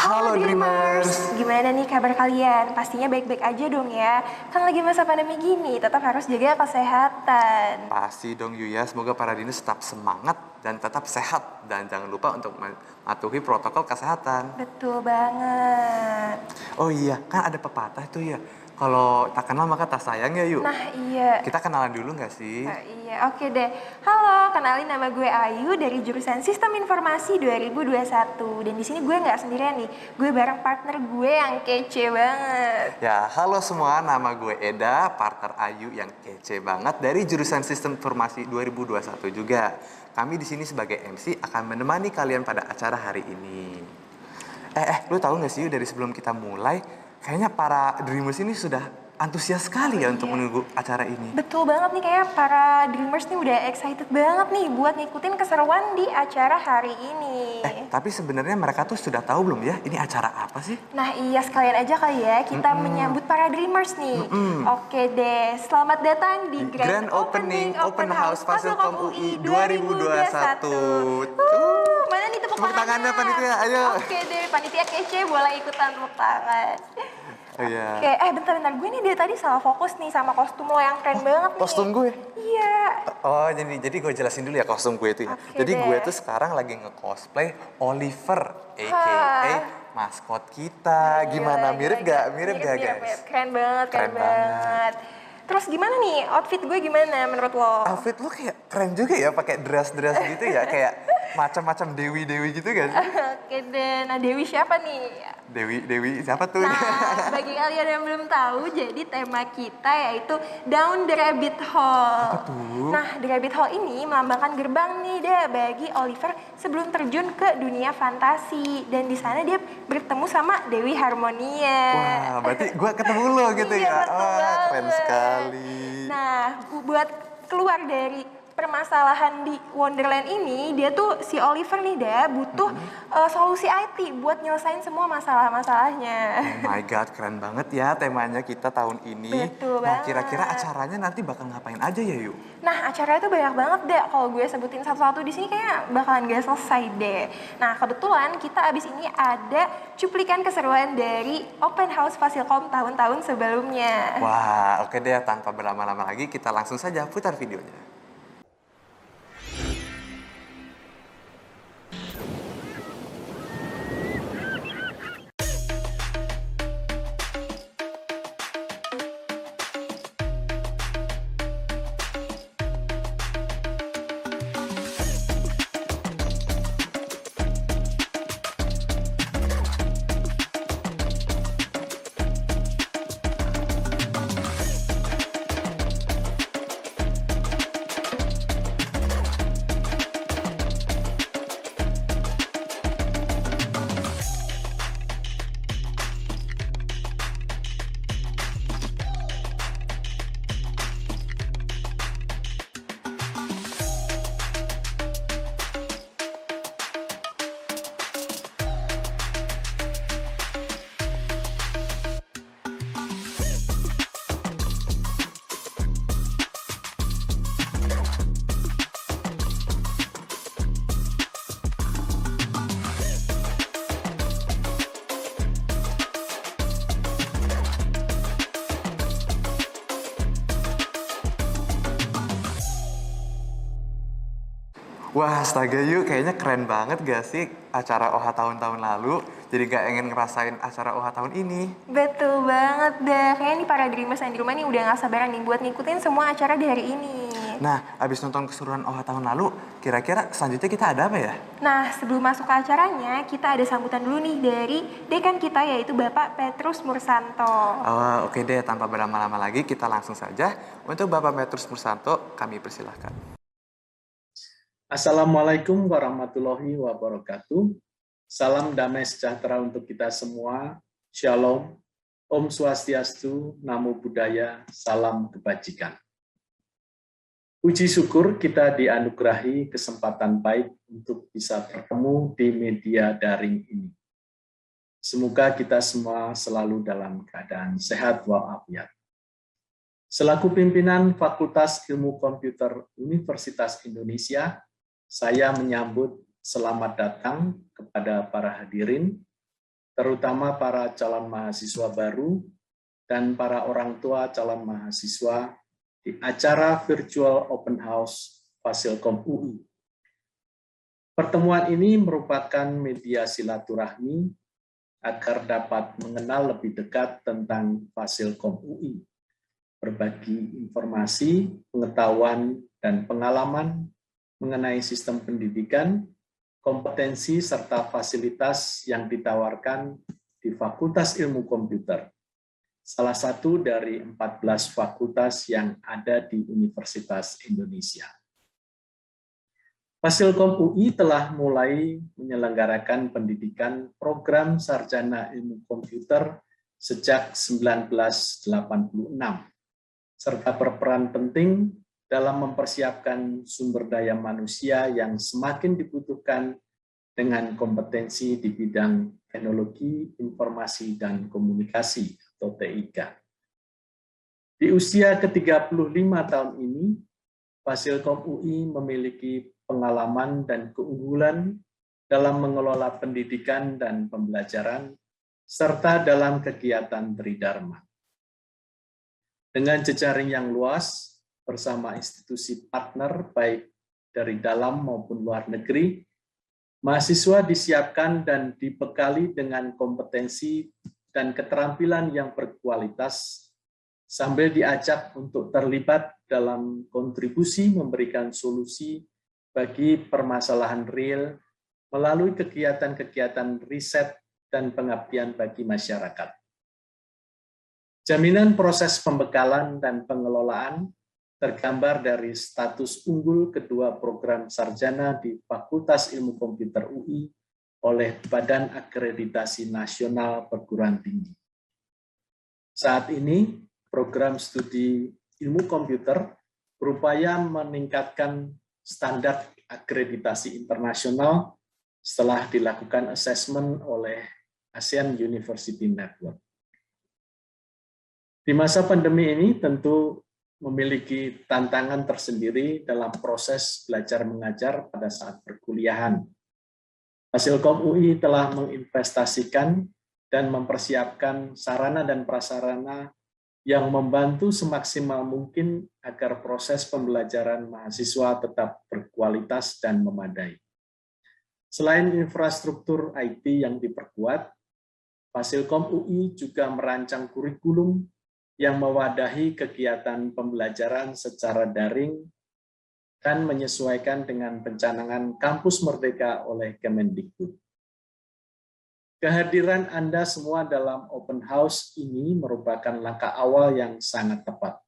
Halo Dreamers! Gimana nih kabar kalian? Pastinya baik-baik aja dong ya. Kan lagi masa pandemi gini, tetap harus jaga kesehatan. Pasti dong Yuya, semoga para dinas tetap semangat dan tetap sehat. Dan jangan lupa untuk mematuhi protokol kesehatan. Betul banget. Oh iya, kan ada pepatah tuh ya. Kalau tak kenal maka tak sayang ya yuk. Nah iya. Kita kenalan dulu nggak sih? Iya, oke deh. Halo, kenalin nama gue Ayu dari jurusan Sistem Informasi 2021. Dan di sini gue nggak sendirian nih. Gue bareng partner gue yang kece banget. Ya, halo semua, nama gue Eda, partner Ayu yang kece banget dari jurusan Sistem Informasi 2021 juga. Kami di sini sebagai MC akan menemani kalian pada acara hari ini. Lu tahu nggak sih dari sebelum kita mulai, kayaknya para Dreamers ini sudah antusias sekali ya untuk menunggu acara ini. Betul banget nih, kayak para Dreamers nih udah excited banget nih buat ngikutin keseruan di acara hari ini. Tapi sebenarnya mereka tuh sudah tahu belum ya, ini acara apa sih? Nah iya, sekalian aja kali ya kita menyambut para Dreamers nih. Oke deh, selamat datang di Grand Opening Open House Fasilkom UI 2021. Mana nih tepuk tangannya panitia, ayo. Oke deh, panitia kece boleh ikutan tepuk tangan. Oh iya. Oke, bentar, gue nih dari tadi salah fokus nih sama kostum lo yang keren banget nih. Kostum gue? Iya. Oh, jadi gue jelasin dulu ya kostum gue itu ya. Oke Jadi deh. gue tuh sekarang lagi nge-cosplay Oliver, a.k.a. maskot kita. Gimana, mirip gak? Mirip gak guys? Keren banget, Keren banget. Terus gimana nih, outfit gue gimana menurut lo? Outfit lo kayak keren juga ya, pakai dress-dress gitu ya, kayak macam-macam dewi-dewi gitu kan? Oke deh, nah Dewi siapa nih? Dewi siapa tuh? Nah, bagi kalian yang belum tahu, jadi tema kita yaitu Down the Rabbit Hole. Apa tuh? Nah, The Rabbit Hole ini melambangkan gerbang nih deh bagi Oliver sebelum terjun ke dunia fantasi. Dan di sana dia bertemu sama Dewi Harmonia. Wah, berarti gue ketemu lo gitu Iya, ya? betul Wah, keren banget. sekali. Nah, buat keluar dari permasalahan di Wonderland ini, dia tuh si Oliver nih butuh solusi IT buat nyelesain semua masalah-masalahnya. Oh my god, keren banget ya temanya kita tahun ini. Betul Nah, banget. kira-kira acaranya nanti bakal ngapain aja ya yuk? Nah, acaranya tuh banyak banget deh. Kalau gue sebutin satu-satu di sini kayak bakalan gak selesai deh. Nah, kebetulan kita abis ini ada cuplikan keseruan dari Open House Fasilkom tahun-tahun sebelumnya. Wah, oke deh, tanpa berlama-lama lagi kita langsung saja putar videonya. Wah, astaga yuk, kayaknya keren banget gak sih acara OHA tahun-tahun lalu? Jadi gak ingin ngerasain acara OHA tahun ini. Betul banget dah. Kayaknya nih para Dreamers yang di rumah nih udah gak sabaran nih buat ngikutin semua acara di hari ini. Nah, abis nonton keseruan OHA tahun lalu, kira-kira selanjutnya kita ada apa ya? Nah, sebelum masuk ke acaranya, kita ada sambutan dulu nih dari dekan kita yaitu Bapak Petrus Mursanto. Oh, oke deh, tanpa berlama-lama lagi kita langsung saja. Untuk Bapak Petrus Mursanto, kami persilahkan. Assalamualaikum warahmatullahi wabarakatuh. Salam damai sejahtera untuk kita semua. Shalom, Om Swastiastu, Namo Buddhaya, salam kebajikan. Puji syukur kita dianugerahi kesempatan baik untuk bisa bertemu di media daring ini. Semoga kita semua selalu dalam keadaan sehat walafiat. Selaku pimpinan Fakultas Ilmu Komputer Universitas Indonesia, saya menyambut selamat datang kepada para hadirin terutama para calon mahasiswa baru dan para orang tua calon mahasiswa di acara Virtual Open House Fasilkom UI. Pertemuan ini merupakan media silaturahmi agar dapat mengenal lebih dekat tentang Fasilkom UI, berbagi informasi, pengetahuan, dan pengalaman mengenai sistem pendidikan, kompetensi, serta fasilitas yang ditawarkan di Fakultas Ilmu Komputer, salah satu dari 14 fakultas yang ada di Universitas Indonesia. Fasilkom UI telah mulai menyelenggarakan pendidikan program sarjana ilmu komputer sejak 1986, serta berperan penting dalam mempersiapkan sumber daya manusia yang semakin dibutuhkan dengan kompetensi di bidang teknologi, informasi, dan komunikasi atau TIK. Di usia ke-35 tahun ini, Fasilkom UI memiliki pengalaman dan keunggulan dalam mengelola pendidikan dan pembelajaran, serta dalam kegiatan Tridharma. Dengan jejaring yang luas, bersama institusi partner baik dari dalam maupun luar negeri, mahasiswa disiapkan dan dibekali dengan kompetensi dan keterampilan yang berkualitas, sambil diajak untuk terlibat dalam kontribusi memberikan solusi bagi permasalahan real melalui kegiatan-kegiatan riset dan pengabdian bagi masyarakat. Jaminan proses pembekalan dan pengelolaan tergambar dari status unggul kedua program sarjana di Fakultas Ilmu Komputer UI oleh Badan Akreditasi Nasional Perguruan Tinggi. Saat ini, program studi ilmu komputer berupaya meningkatkan standar akreditasi internasional setelah dilakukan asesmen oleh ASEAN University Network. Di masa pandemi ini tentu memiliki tantangan tersendiri dalam proses belajar mengajar pada saat perkuliahan. Fasilkom UI telah menginvestasikan dan mempersiapkan sarana dan prasarana yang membantu semaksimal mungkin agar proses pembelajaran mahasiswa tetap berkualitas dan memadai. Selain infrastruktur IT yang diperkuat, Fasilkom UI juga merancang kurikulum yang mewadahi kegiatan pembelajaran secara daring dan menyesuaikan dengan pencanangan Kampus Merdeka oleh Kemendikbud. Kehadiran Anda semua dalam open house ini merupakan langkah awal yang sangat tepat.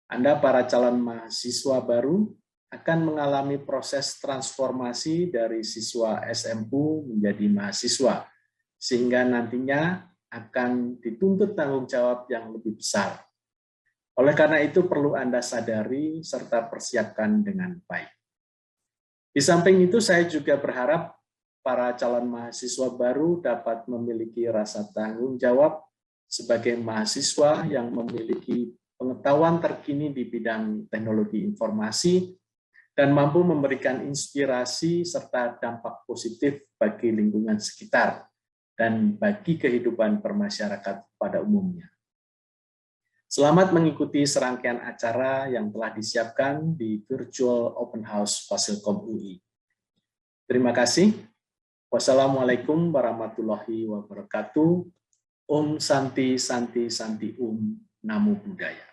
Anda para calon mahasiswa baru akan mengalami proses transformasi dari siswa SMU menjadi mahasiswa, sehingga nantinya akan dituntut tanggung jawab yang lebih besar. Oleh karena itu perlu Anda sadari serta persiapkan dengan baik. Di samping itu saya juga berharap para calon mahasiswa baru dapat memiliki rasa tanggung jawab sebagai mahasiswa yang memiliki pengetahuan terkini di bidang teknologi informasi dan mampu memberikan inspirasi serta dampak positif bagi lingkungan sekitar dan bagi kehidupan bermasyarakat pada umumnya. Selamat mengikuti serangkaian acara yang telah disiapkan di Virtual Open House Fasilkom UI. Terima kasih. Wassalamualaikum warahmatullahi wabarakatuh. Om Santi Santi Santi Namo Buddhaya.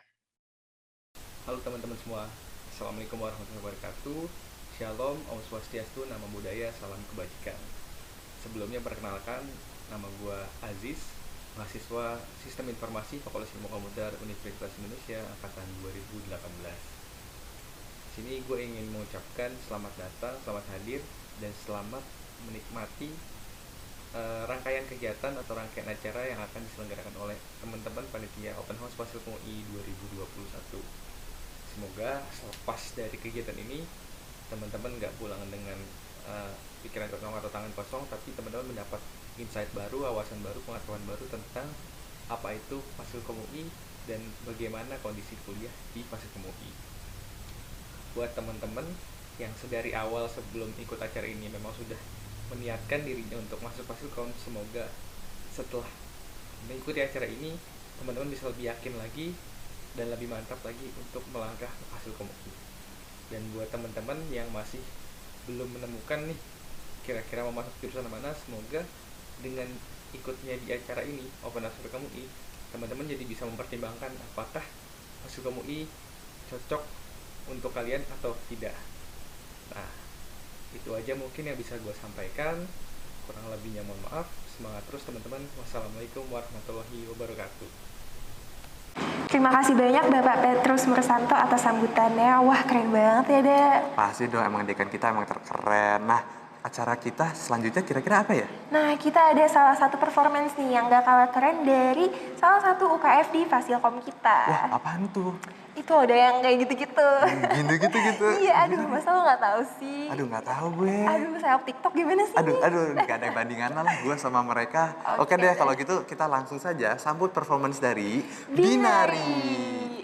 Halo teman-teman semua. Assalamualaikum warahmatullahi wabarakatuh. Shalom, Om Swastiastu, Namo Buddhaya, salam kebajikan. Sebelumnya perkenalkan, nama gue Aziz, mahasiswa Sistem Informasi Fakultas Ilmu Komputer Universitas Indonesia angkatan 2018. Sini gue ingin mengucapkan selamat datang, selamat hadir, dan selamat menikmati rangkaian kegiatan atau rangkaian acara yang akan diselenggarakan oleh teman-teman panitia Open House Fasilkom UI 2021. Semoga selepas dari kegiatan ini teman-teman nggak pulang dengan pikiran kosong atau tangan kosong, tapi teman-teman mendapat insight baru, wawasan baru, pengetahuan baru tentang apa itu Fasilkom UI dan bagaimana kondisi kuliah di Fasilkom UI. Buat teman-teman yang sedari awal sebelum ikut acara ini memang sudah meniatkan dirinya untuk masuk Fasilkom. Semoga setelah mengikuti acara ini teman-teman bisa lebih yakin lagi dan lebih mantap lagi untuk melangkah ke Fasilkom UI. Dan buat teman-teman yang masih belum menemukan nih kira-kira mau masuk jurusan mana, semoga dengan ikutnya di acara ini Open House Fasilkom UI, teman-teman jadi bisa mempertimbangkan apakah Fasilkom UI cocok untuk kalian atau tidak. Nah, itu aja mungkin yang bisa gue sampaikan. Kurang lebihnya mohon maaf. Semangat terus teman-teman. Wassalamualaikum warahmatullahi wabarakatuh. Terima kasih banyak Bapak Petrus Mursanto atas sambutannya. Wah, keren banget ya, Dek. Pasti dong, emang dekan kita emang terkeren. Nah, acara kita selanjutnya kira-kira apa ya? Nah, kita ada salah satu performance nih yang gak kalah keren dari salah satu UKF di Fasilkom kita. Wah, apaan tuh? Itu ada yang kayak gitu-gitu. Gitu-gitu. Iya, aduh, masa lo gak tahu sih? Aduh, nggak tahu gue. Aduh, seleb TikTok gimana sih? Aduh, nggak ada bandingan lah gue sama mereka. Oke Oke deh, deh. kalau gitu kita langsung saja sambut performance dari Binari. Binari.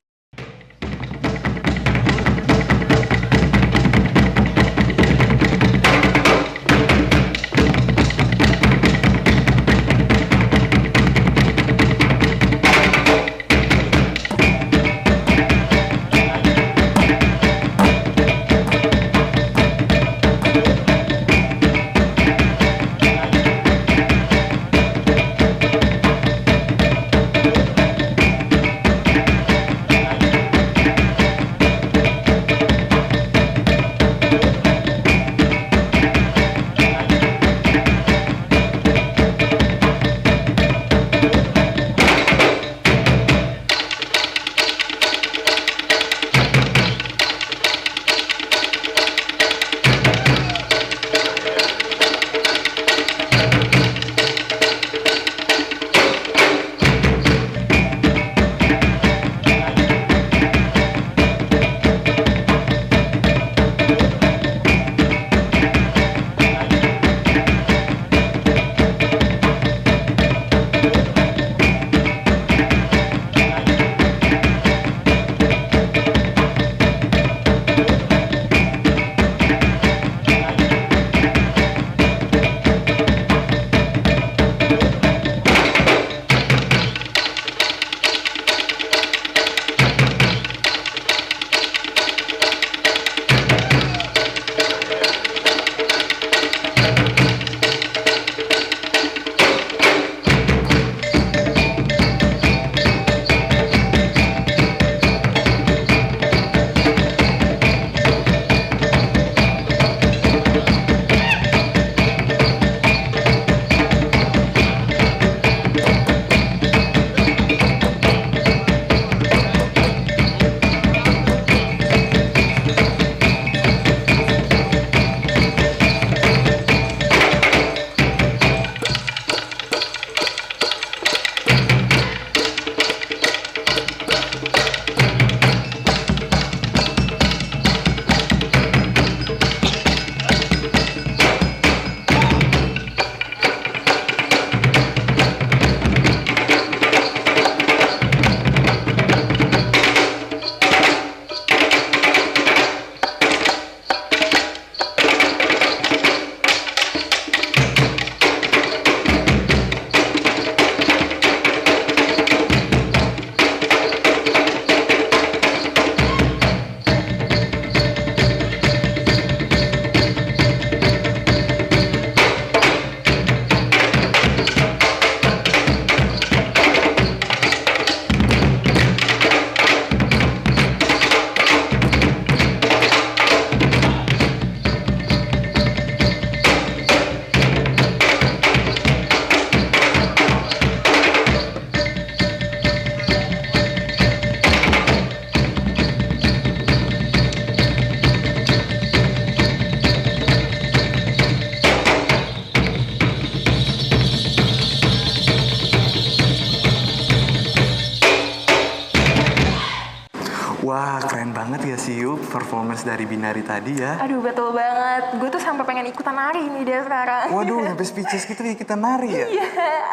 Wah, keren banget ya sih Yuk, performance dari Binari tadi ya. Aduh, betul banget. Gue tuh sampai pengen ikutan nari nih deh sekarang. Waduh, sampai speechless gitu ya kita nari ya. Iya,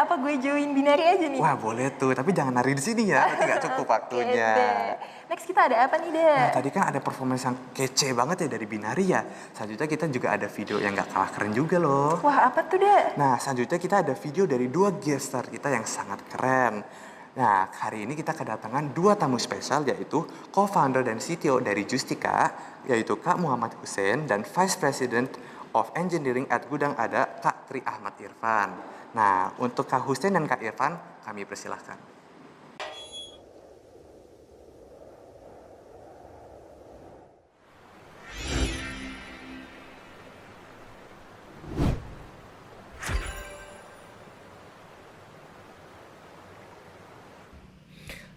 apa gue join binari aja nih? Wah, boleh tuh, tapi jangan nari di sini ya, nanti nggak cukup waktunya. Oke deh. Next kita ada apa nih deh? Nah, tadi kan ada performance yang kece banget ya dari Binari ya. Selanjutnya kita juga ada video yang nggak kalah keren juga loh. Wah, apa tuh deh? Nah, selanjutnya kita ada video dari 2 guest star kita yang sangat keren. Nah, hari ini kita kedatangan 2 tamu spesial, yaitu co-founder dan CTO dari Justika, yaitu Kak Muhammad Hussein dan Vice President of Engineering at Gudang Ada, Kak Tri Ahmad Irfan. Nah, untuk Kak Hussein dan Kak Irfan, kami persilahkan.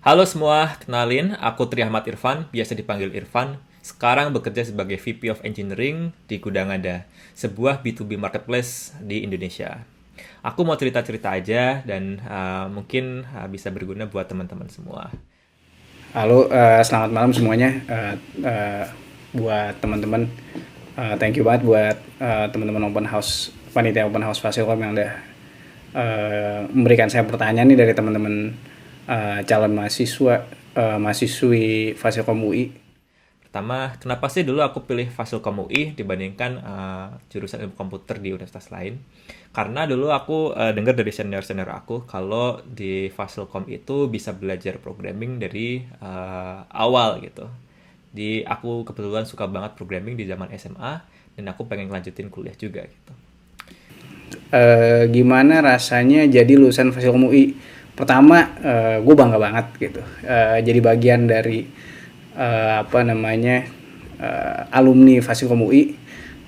Halo semua, kenalin, aku Tri Ahmad Irfan, biasa dipanggil Irfan. Sekarang bekerja sebagai VP of Engineering di Gudang Ada, sebuah B2B marketplace di Indonesia. Aku mau cerita-cerita aja dan mungkin bisa berguna buat teman-teman semua. Halo, selamat malam semuanya. Buat teman-teman, thank you banget buat teman-teman Open House, panitia Open House Fasilkom yang udah memberikan saya pertanyaan nih dari teman-teman calon mahasiswi Fasilkom UI. Pertama, kenapa sih dulu aku pilih Fasilkom UI dibandingkan jurusan ilmu komputer di universitas lain? Karena dulu aku dengar dari senior-senior aku kalau di Fasilkom itu bisa belajar programming dari awal gitu. Aku kebetulan suka banget programming di zaman SMA dan aku pengen lanjutin kuliah juga gitu. Gimana rasanya jadi lulusan Fasilkom UI? Pertama, gue bangga banget gitu. Jadi bagian dari alumni Fasilkom UI,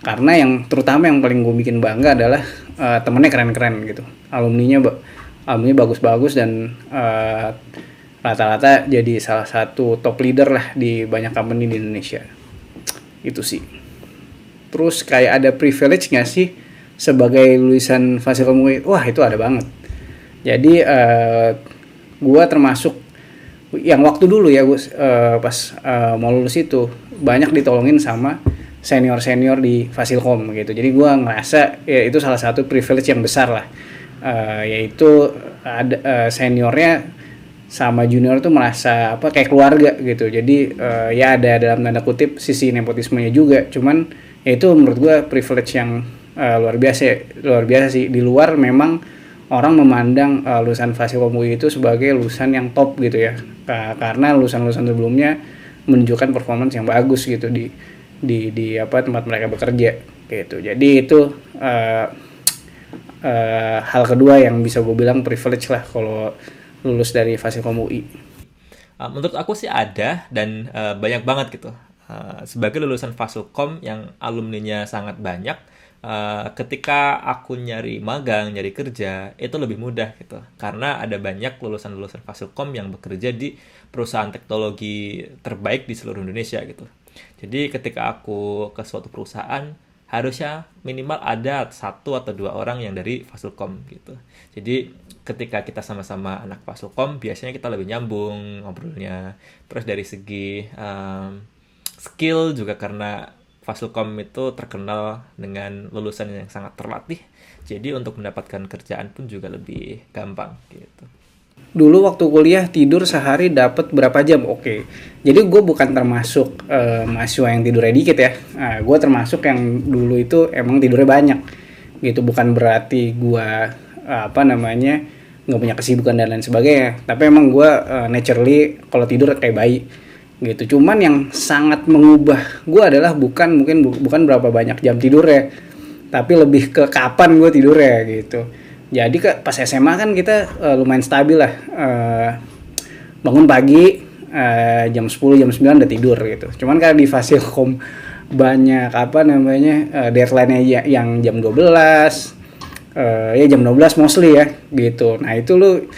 karena terutama yang paling gue bikin bangga adalah temennya keren-keren gitu. Alumni bagus-bagus dan rata-rata jadi salah satu top leader lah di banyak company di Indonesia. Itu sih. Terus kayak ada privilege nggak sih sebagai lulusan Fasilkom UI? Wah, itu ada banget. Jadi gue termasuk yang waktu dulu ya gue pas mau lulus itu banyak ditolongin sama senior di Fasilkom gitu. Jadi gue ngerasa ya itu salah satu privilege yang besar lah, yaitu ada seniornya sama junior tuh merasa kayak keluarga gitu. Jadi ya ada dalam tanda kutip sisi nepotismenya juga. Cuman ya itu menurut gue privilege yang luar biasa sih. Di luar memang orang memandang lulusan Fasilkom UI itu sebagai lulusan yang top gitu ya, karena lulusan-lulusan sebelumnya menunjukkan performance yang bagus gitu di tempat mereka bekerja gitu. Jadi itu hal kedua yang bisa gue bilang privilege lah kalau lulus dari Fasilkom UI. Menurut aku sih ada dan banyak banget gitu. Sebagai lulusan Fasilkom yang alumninya sangat banyak, ketika aku nyari magang, nyari kerja, itu lebih mudah gitu. Karena ada banyak lulusan-lulusan Fasilkom yang bekerja di perusahaan teknologi terbaik di seluruh Indonesia gitu. Jadi ketika aku ke suatu perusahaan, harusnya minimal ada 1 atau 2 orang yang dari Fasilkom gitu. Jadi ketika kita sama-sama anak Fasilkom, biasanya kita lebih nyambung ngobrolnya. Terus dari segi skill juga, karena Fasilkom itu terkenal dengan lulusan yang sangat terlatih. Jadi untuk mendapatkan kerjaan pun juga lebih gampang gitu. Dulu waktu kuliah tidur sehari dapat berapa jam? Oke. Jadi gue bukan termasuk mahasiswa yang tidurnya dikit ya. Gue termasuk yang dulu itu emang tidurnya banyak. Gitu, bukan berarti gue nggak punya kesibukan dan lain sebagainya. Tapi emang gue naturally kalau tidur kayak bayi. Gitu. Cuman yang sangat mengubah gue adalah bukan berapa banyak jam tidurnya, tapi lebih ke kapan gue tidurnya gitu. Jadi pas SMA kan kita lumayan stabil lah, bangun pagi jam 10 jam 9 udah tidur gitu. Cuman karena di Fasilkom banyak deadline-nya yang jam 12, ya jam 12 mostly ya gitu. Nah itu lu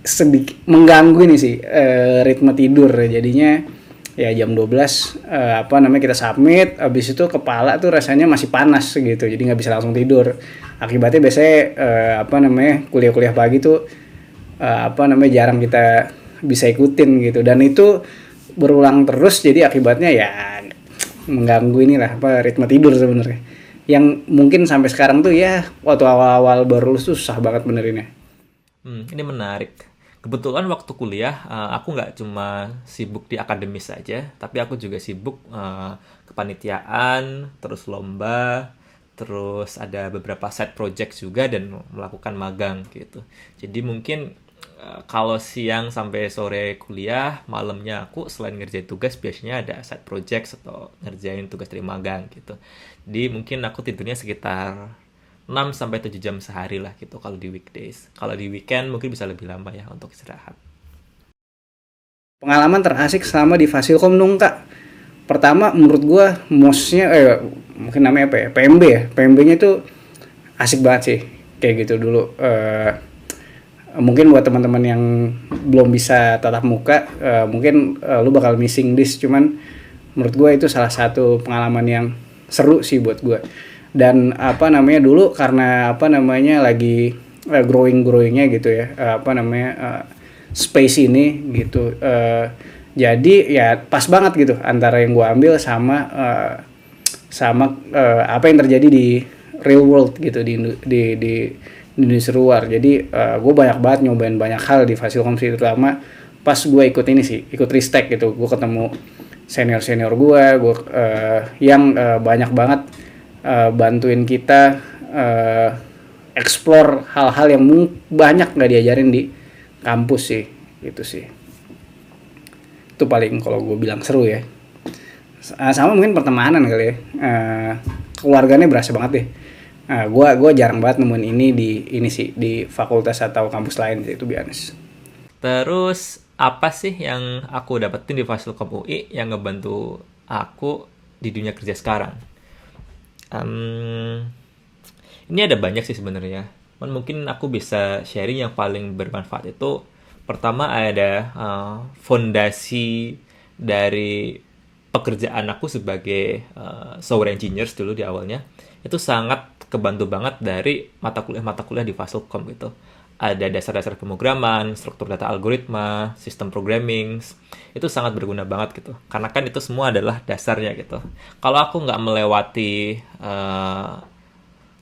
sedikit mengganggu ini sih ritme tidur, jadinya ya jam 12 kita submit, habis itu kepala tuh rasanya masih panas gitu, jadi nggak bisa langsung tidur. Akibatnya biasanya kuliah-kuliah pagi tuh jarang kita bisa ikutin gitu, dan itu berulang terus, jadi akibatnya ya mengganggu inilah apa ritme tidur sebenarnya. Yang mungkin sampai sekarang tuh ya waktu awal-awal baru lulus tuh susah banget benerinnya. Ini menarik. Kebetulan waktu kuliah, aku nggak cuma sibuk di akademis saja, tapi aku juga sibuk kepanitiaan, terus lomba, terus ada beberapa side project juga dan melakukan magang gitu. Jadi mungkin kalau siang sampai sore kuliah, malamnya aku selain ngerjain tugas biasanya ada side project atau ngerjain tugas dari magang gitu. Jadi mungkin aku tidurnya sekitar 6 sampai 7 jam sehari lah gitu kalau di weekdays. Kalau di weekend mungkin bisa lebih lama ya untuk istirahat. Pengalaman terasik selama di Fasilkom dong Kak. Pertama menurut gua mosnya mungkin namanya apa ya? PMB ya. PMB-nya itu asik banget sih. Kayak gitu dulu. Mungkin buat teman-teman yang belum bisa tatap muka, mungkin lu bakal missing this, cuman menurut gue itu salah satu pengalaman yang seru sih buat gue. Dan apa namanya dulu karena apa namanya lagi growingnya gitu ya, space ini gitu. Jadi ya pas banget gitu antara yang gue ambil sama apa yang terjadi di real world gitu di industri luar. Jadi gue banyak banget nyobain banyak hal di Fasilkom sih, terutama pas gue ikut ini sih, ikut Ristek gitu. Gue ketemu senior gue yang banyak banget bantuin kita explore hal-hal yang banyak nggak diajarin di kampus sih, gitu sih. Itu paling kalau gue bilang seru ya. Sama mungkin pertemanan kali ya, keluarganya berasa banget deh. Gue jarang banget nemuin ini di fakultas atau kampus lain sih, itu biasa. Terus apa sih yang aku dapetin di Fasilkom UI yang ngebantu aku di dunia kerja sekarang? Ini ada banyak sih sebenarnya. Mungkin aku bisa sharing yang paling bermanfaat itu pertama ada fondasi dari pekerjaan aku sebagai software engineers dulu di awalnya. Itu sangat kebantu banget dari mata kuliah di Fasilkom gitu. Ada dasar-dasar pemrograman, struktur data algoritma, sistem programming. Itu sangat berguna banget gitu. Karena kan itu semua adalah dasarnya gitu. Kalau aku nggak melewati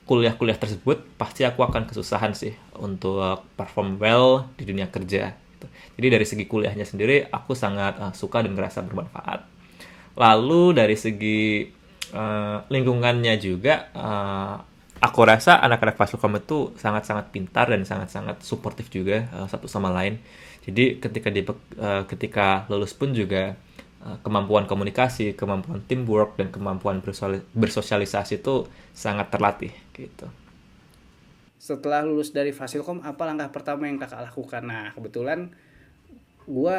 kuliah-kuliah tersebut, pasti aku akan kesusahan sih untuk perform well di dunia kerja. Gitu. Jadi dari segi kuliahnya sendiri, aku sangat suka dan merasa bermanfaat. Lalu dari segi lingkungannya juga, aku rasa anak-anak Fasilkom itu sangat-sangat pintar dan sangat-sangat suportif juga satu sama lain. Jadi ketika lulus pun juga kemampuan komunikasi, kemampuan teamwork, dan kemampuan bersosialisasi itu sangat terlatih gitu. Setelah lulus dari Fasilkom, apa langkah pertama yang kakak lakukan? Nah, kebetulan gue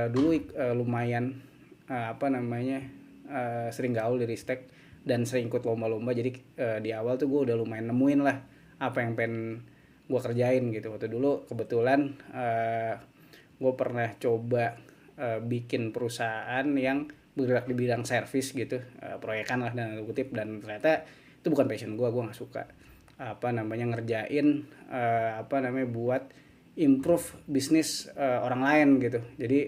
dulu lumayan sering gaul di Ristek dan sering ikut lomba-lomba. Jadi di awal tuh gue udah lumayan nemuin lah apa yang pengen gue kerjain gitu. Waktu dulu kebetulan gue pernah coba bikin perusahaan yang bergerak di bidang servis gitu, proyekan lah dan kutip, dan ternyata itu bukan passion gue nggak suka ngerjain buat improve bisnis orang lain gitu. Jadi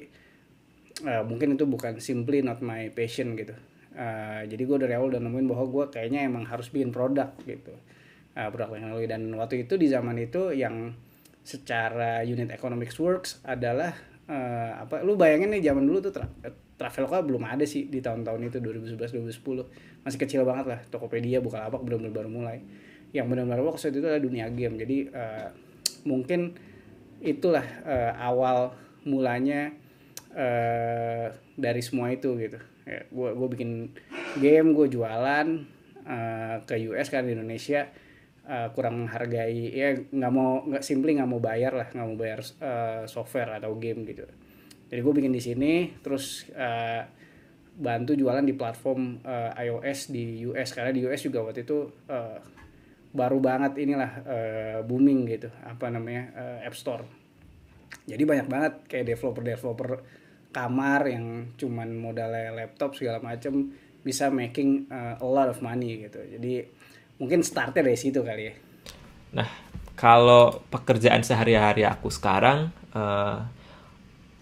mungkin itu bukan simply not my passion gitu. Jadi gue dari awal udah nemuin bahwa gue kayaknya emang harus bikin produk gitu, produk teknologi. Dan waktu itu di zaman itu yang secara unit economics works adalah lu bayangin nih zaman dulu tuh Traveloka belum ada sih di tahun-tahun itu 2011-2010, masih kecil banget lah. Tokopedia, Bukalapak benar-benar baru mulai. Yang benar-benar waktu itu adalah dunia game. Jadi mungkin itulah awal mulanya dari semua itu gitu. Ya, gue bikin game, gue jualan ke US kan, di Indonesia kurang menghargai, ya nggak mau bayar software atau game gitu. Jadi gue bikin di sini, terus bantu jualan di platform iOS di US, karena di US juga waktu itu baru banget booming gitu App Store. Jadi banyak banget kayak developer kamar yang cuman modalnya laptop segala macem bisa making a lot of money gitu. Jadi mungkin startnya dari situ kali ya. Nah, kalau pekerjaan sehari-hari aku sekarang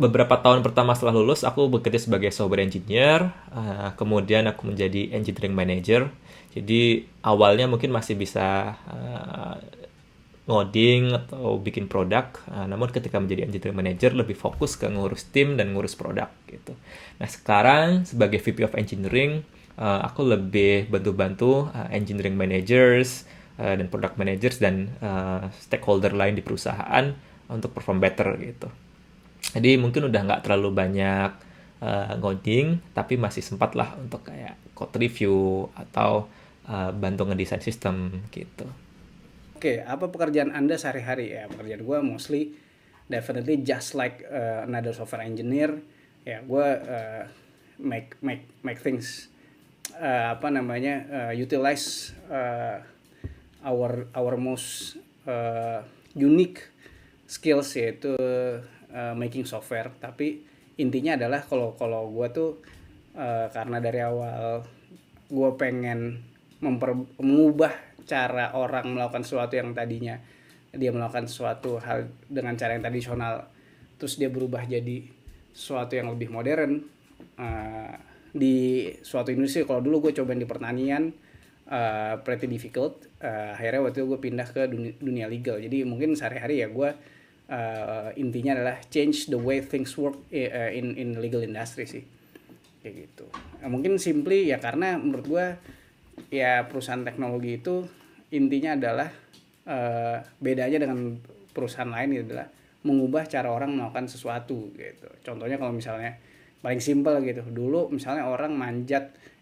beberapa tahun pertama setelah lulus, aku bekerja sebagai software engineer, kemudian aku menjadi engineering manager. Jadi awalnya mungkin masih bisa ngoding atau bikin produk, namun ketika menjadi engineering manager lebih fokus ke ngurus tim dan ngurus produk gitu. Nah sekarang sebagai VP of Engineering, aku lebih bantu-bantu engineering managers dan product managers dan stakeholder lain di perusahaan untuk perform better gitu. Jadi mungkin udah nggak terlalu banyak ngoding, tapi masih sempat lah untuk kayak code review atau bantu ngedesain sistem gitu. Oke, apa pekerjaan Anda sehari-hari? Ya, pekerjaan gue mostly definitely just like another software engineer. Ya, gue make things utilize our most unique skills, yaitu making software. Tapi intinya adalah kalau gue tuh karena dari awal gue pengen mengubah cara orang melakukan sesuatu yang tadinya dia melakukan sesuatu hal dengan cara yang tradisional, terus dia berubah jadi sesuatu yang lebih modern di suatu industri. Kalau dulu gue cobain di pertanian, pretty difficult. Akhirnya waktu itu gue pindah ke dunia legal. Jadi mungkin sehari-hari ya gue intinya adalah change the way things work in legal industry sih, kayak gitu. Mungkin simply ya karena menurut gue ya perusahaan teknologi itu intinya adalah bedanya dengan perusahaan lain adalah mengubah cara orang melakukan sesuatu gitu. Contohnya kalau misalnya paling simpel gitu, dulu misalnya orang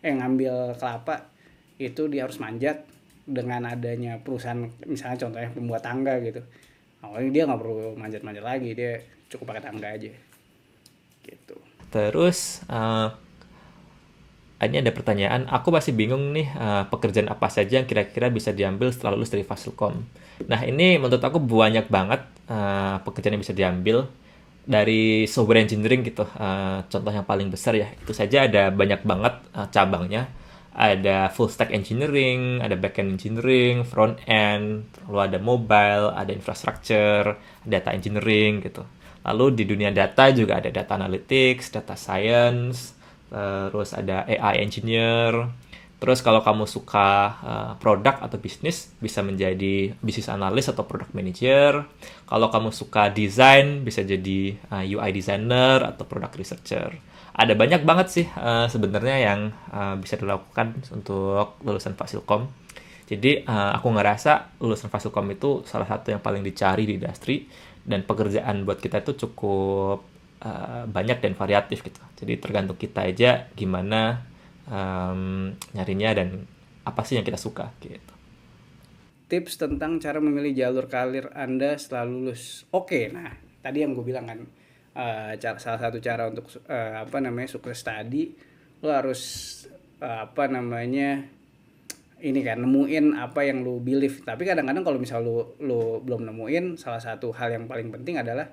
ngambil kelapa itu dia harus manjat. Dengan adanya perusahaan misalnya contohnya pembuat tangga gitu, awalnya dia nggak perlu manjat-manjat lagi, dia cukup pakai tangga aja gitu. Terus ini ada pertanyaan, aku masih bingung nih pekerjaan apa saja yang kira-kira bisa diambil setelah lulus dari Fasilkom. Nah ini menurut aku banyak banget pekerjaan yang bisa diambil dari software engineering gitu. Contoh yang paling besar ya, itu saja ada banyak banget cabangnya. Ada full stack engineering, ada backend engineering, front end, lalu ada mobile, ada infrastructure, data engineering gitu. Lalu di dunia data juga ada data analytics, data science, terus ada AI engineer. Terus kalau kamu suka produk atau bisnis, bisa menjadi business analyst atau product manager. Kalau kamu suka desain, bisa jadi UI designer atau product researcher. Ada banyak banget sih sebenarnya yang bisa dilakukan untuk lulusan Fasilkom. Jadi aku ngerasa lulusan Fasilkom itu salah satu yang paling dicari di industri, dan pekerjaan buat kita itu cukup banyak dan variatif gitu. Jadi tergantung kita aja gimana nyarinya dan apa sih yang kita suka gitu. Tips tentang cara memilih jalur karir Anda setelah lulus. Oke, nah tadi yang gue bilang kan, salah satu cara untuk sukses tadi, lo harus ini kan nemuin apa yang lo believe. Tapi kadang-kadang kalau misal lo belum nemuin, salah satu hal yang paling penting adalah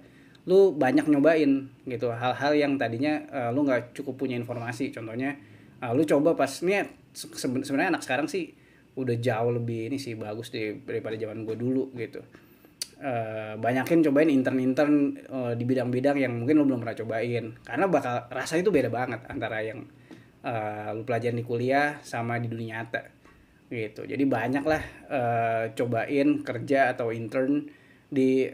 lo banyak nyobain gitu hal-hal yang tadinya lo nggak cukup punya informasi. Contohnya lo coba pas nih, sebenarnya anak sekarang sih udah jauh lebih ini sih bagus daripada zaman gue dulu gitu. Banyakin cobain intern di bidang-bidang yang mungkin lo belum pernah cobain, karena bakal rasanya itu beda banget antara yang lo pelajarin di kuliah sama di dunia nyata gitu. Jadi banyak lah cobain kerja atau intern di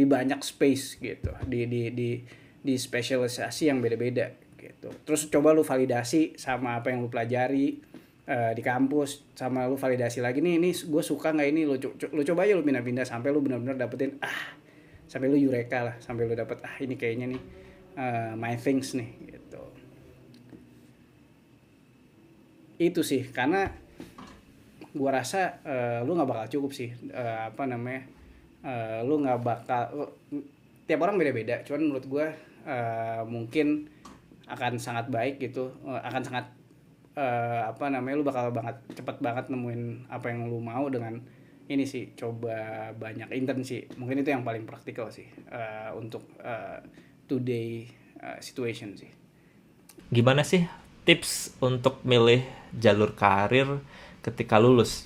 banyak space gitu, di spesialisasi yang beda-beda gitu. Terus coba lu validasi sama apa yang lu pelajari di kampus, sama lu validasi lagi nih gue suka nggak ini, lu coba aja lu pindah-pindah sampai lu benar-benar dapetin sampai lu eureka lah, sampai lu dapet ini kayaknya nih my things nih gitu. Itu sih, karena gue rasa lu nggak bakal cukup sih lu nggak bakal, tiap orang beda-beda, cuman menurut gue mungkin akan sangat baik gitu, akan sangat lu bakal cepet banget nemuin apa yang lu mau dengan ini sih, coba banyak intern sih. Mungkin itu yang paling praktikal sih untuk today situation sih. Gimana sih tips untuk milih jalur karir ketika lulus?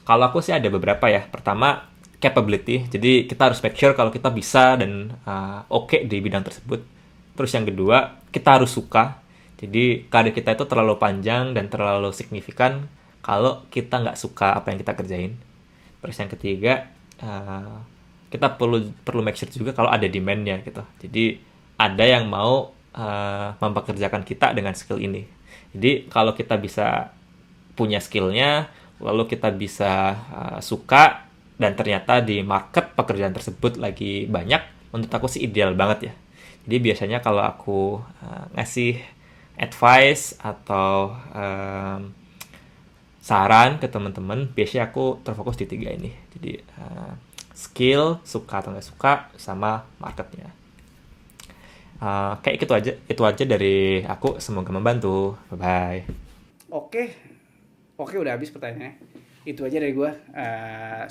Kalau aku sih ada beberapa ya. Pertama, capability. Jadi kita harus make sure kalau kita bisa dan oke di bidang tersebut. Terus yang kedua, kita harus suka. Jadi karir kita itu terlalu panjang dan terlalu signifikan kalau kita nggak suka apa yang kita kerjain. Terus yang ketiga, kita perlu make sure juga kalau ada demand-nya gitu. Jadi ada yang mau mempekerjakan kita dengan skill ini. Jadi kalau kita bisa punya skill-nya, lalu kita bisa suka, dan ternyata di market pekerjaan tersebut lagi banyak, menurut aku sih ideal banget ya. Jadi biasanya kalau aku ngasih advice atau saran ke teman-teman, biasanya aku terfokus di 3 ini. Jadi skill, suka atau nggak suka, sama marketnya. Kayak itu aja dari aku. Semoga membantu. Bye-bye. Oke, udah habis pertanyaannya. Itu aja dari gua.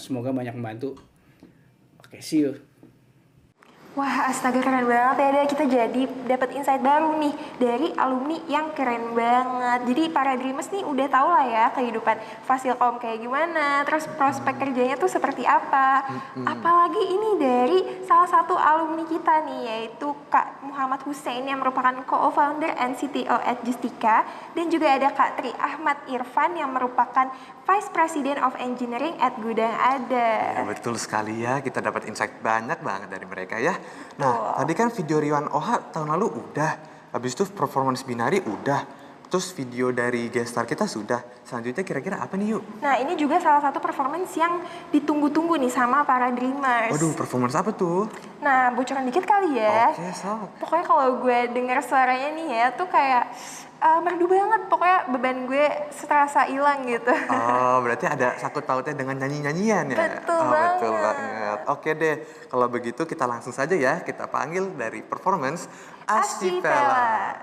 Semoga banyak membantu. Oke, see you. Wah, astaga keren banget ya deh, kita jadi dapat insight baru nih dari alumni yang keren banget. Jadi para Dreamers nih udah tau lah ya kehidupan Fasilkom kayak gimana, terus prospek kerjanya tuh seperti apa. Apalagi ini dari salah satu alumni kita nih, yaitu Kak Muhammad Hussein yang merupakan co-founder and CTO at Justika, dan juga ada Kak Tri Ahmad Irfan yang merupakan Vice President of Engineering at Gudang Ada. Ya, betul sekali ya, kita dapat insight banyak banget dari mereka ya. Nah, tadi kan video Riwan Oha tahun lalu udah, habis itu performance binari udah, terus video dari gestar kita sudah. Selanjutnya kira-kira apa nih yuk? Nah, ini juga salah satu performance yang ditunggu-tunggu nih sama para Dreamers. Waduh, performance apa tuh? Nah, bocoran dikit kali ya. Oke, sok. Pokoknya kalau gue denger suaranya nih ya, tuh kayak merdu banget. Pokoknya beban gue serasa hilang gitu. Oh, berarti ada sakut pautnya dengan nyanyi-nyanyian ya? Betul banget. Betul banget. Oke deh, kalau begitu kita langsung saja ya, kita panggil dari performance Ascipela.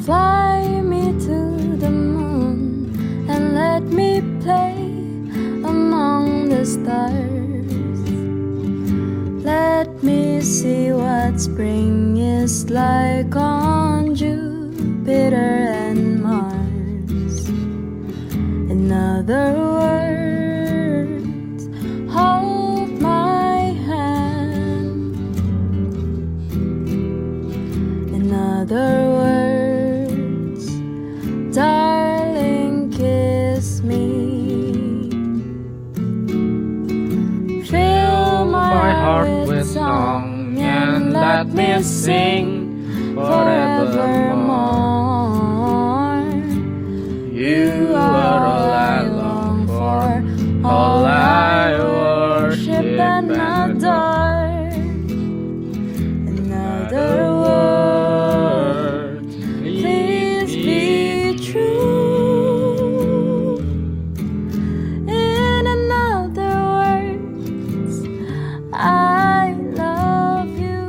Fly me to the moon and let me play among the stars. Let me see what spring is like on Jupiter and Mars. In other words, hold my hand. In other words, darling, kiss me. Fill my heart with song and let me sing forevermore. You are all I long for, all I worship and adore. In other words, please be true. In another words, I love you.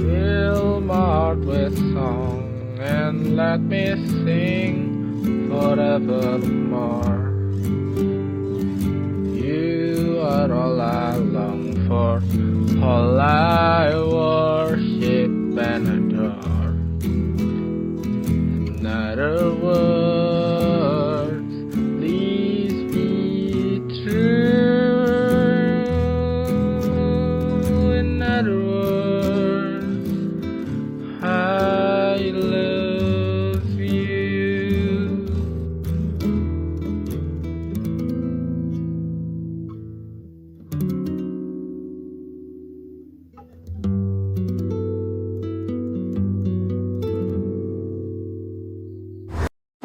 Fill my heart with song and let me sing forevermore. You are all I long for, all I worship and adore. In other words, please be true. In other words, I love you.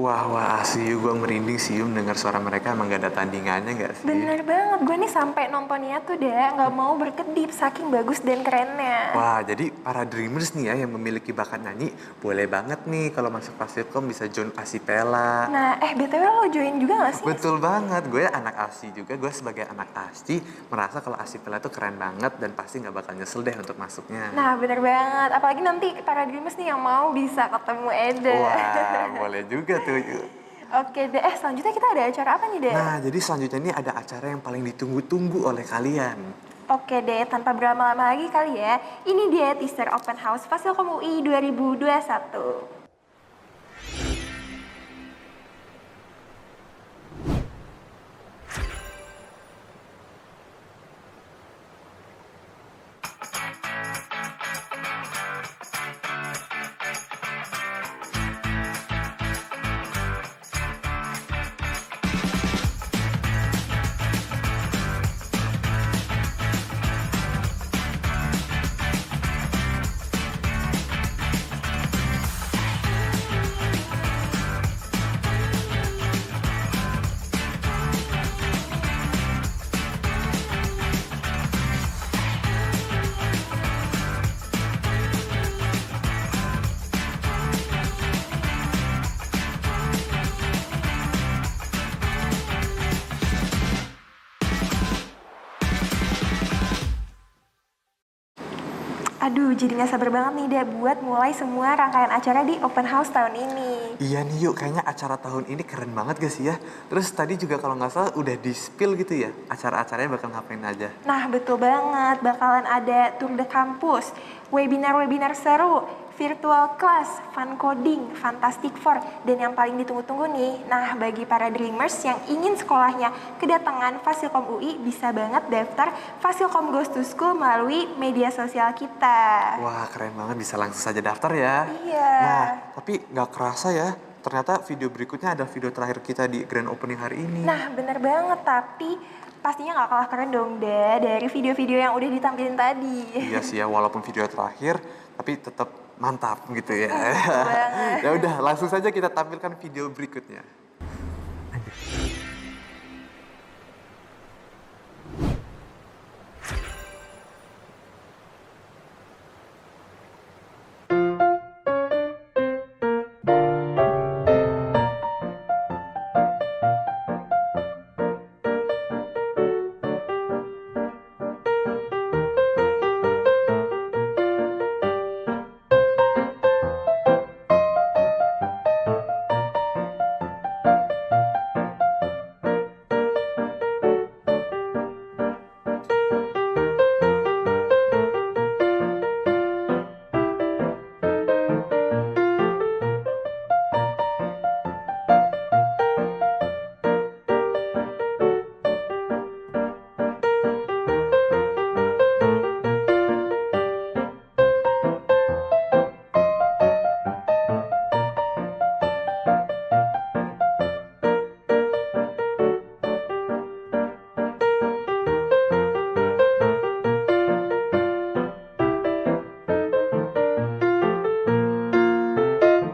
Wah, asli gue merinding sih dengar suara mereka. Emang gak ada tandingannya gak sih? Bener banget, gue nih sampai nontonnya tuh deh nggak mau berkedip saking bagus dan kerennya. Wah, jadi para dreamers nih ya yang memiliki bakat nyanyi, boleh banget nih kalau masuk Fasilkom bisa join Asipela. Nah, BTW lo join juga gak sih? Betul banget, gue anak ASI juga. Gue sebagai anak ASI merasa kalau Asipela tuh keren banget dan pasti nggak bakal nyesel deh untuk masuknya. Nah, bener banget. Apalagi nanti para dreamers nih yang mau bisa ketemu Eda. Wah, boleh juga tuh. Oke deh, selanjutnya kita ada acara apa nih deh? Nah, jadi selanjutnya ini ada acara yang paling ditunggu-tunggu oleh kalian. Oke deh, tanpa berlama-lama lagi kali ya. Ini dia teaser Open House Fasilkom UI 2021. Aduh, jadi gak sabar banget nih deh buat mulai semua rangkaian acara di Open House tahun ini. Iya nih yuk, kayaknya acara tahun ini keren banget gak sih ya? Terus tadi juga kalau nggak salah udah di-spill gitu ya, acara-acaranya bakal ngapain aja? Nah, betul banget. Bakalan ada tour de kampus, webinar-webinar seru, virtual class, fun coding, Fantastic Four, dan yang paling ditunggu-tunggu nih. Nah, bagi para dreamers yang ingin sekolahnya kedatangan Fasilkom UI, bisa banget daftar Fasilkom Goes to School melalui media sosial kita. Wah, keren banget, bisa langsung saja daftar ya. Iya. Nah, tapi nggak kerasa ya, ternyata video berikutnya adalah video terakhir kita di grand opening hari ini. Nah, bener banget, tapi pastinya nggak kalah keren dong deh dari video-video yang udah ditampilin tadi. Iya sih ya, walaupun video terakhir, tapi tetap mantap gitu ya. banget. Ya udah, langsung saja kita tampilkan video berikutnya.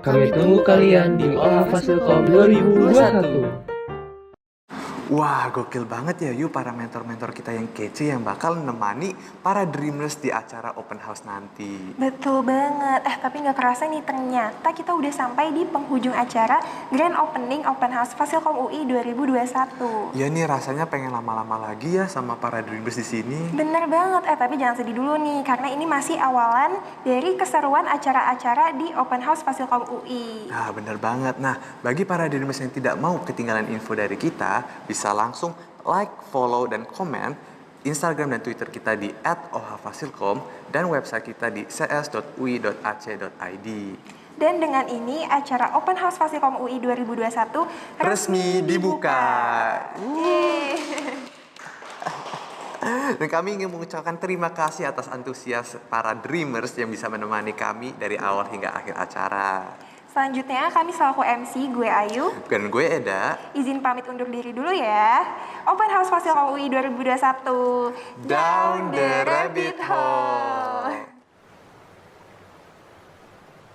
Kami tunggu kalian di OH Fasilkom 2021. Wah, gokil banget ya Yu, para mentor-mentor kita yang kece yang bakal menemani para dreamers di acara open house nanti. Betul banget. Tapi nggak kerasa nih ternyata kita udah sampai di penghujung acara Grand Opening Open House Fasilkom UI 2021. Ya nih, rasanya pengen lama-lama lagi ya sama para dreamers di sini. Bener banget. Tapi jangan sedih dulu nih karena ini masih awalan dari keseruan acara-acara di Open House Fasilkom UI. Nah, bener banget. Nah, bagi para dreamers yang tidak mau ketinggalan info dari kita, bisa langsung like, follow, dan komen Instagram dan Twitter kita di @ohfasilkom dan website kita di cs.ui.ac.id. Dan dengan ini acara Open House Fasilkom UI 2021 Resmi dibuka. Dan kami ingin mengucapkan terima kasih atas antusias para dreamers yang bisa menemani kami dari awal hingga akhir acara. Selanjutnya kami selaku MC, gue Ayu. Dan gue Eda. Izin pamit undur diri dulu ya. Open House Fasilkom UI 2021. Down the rabbit hole.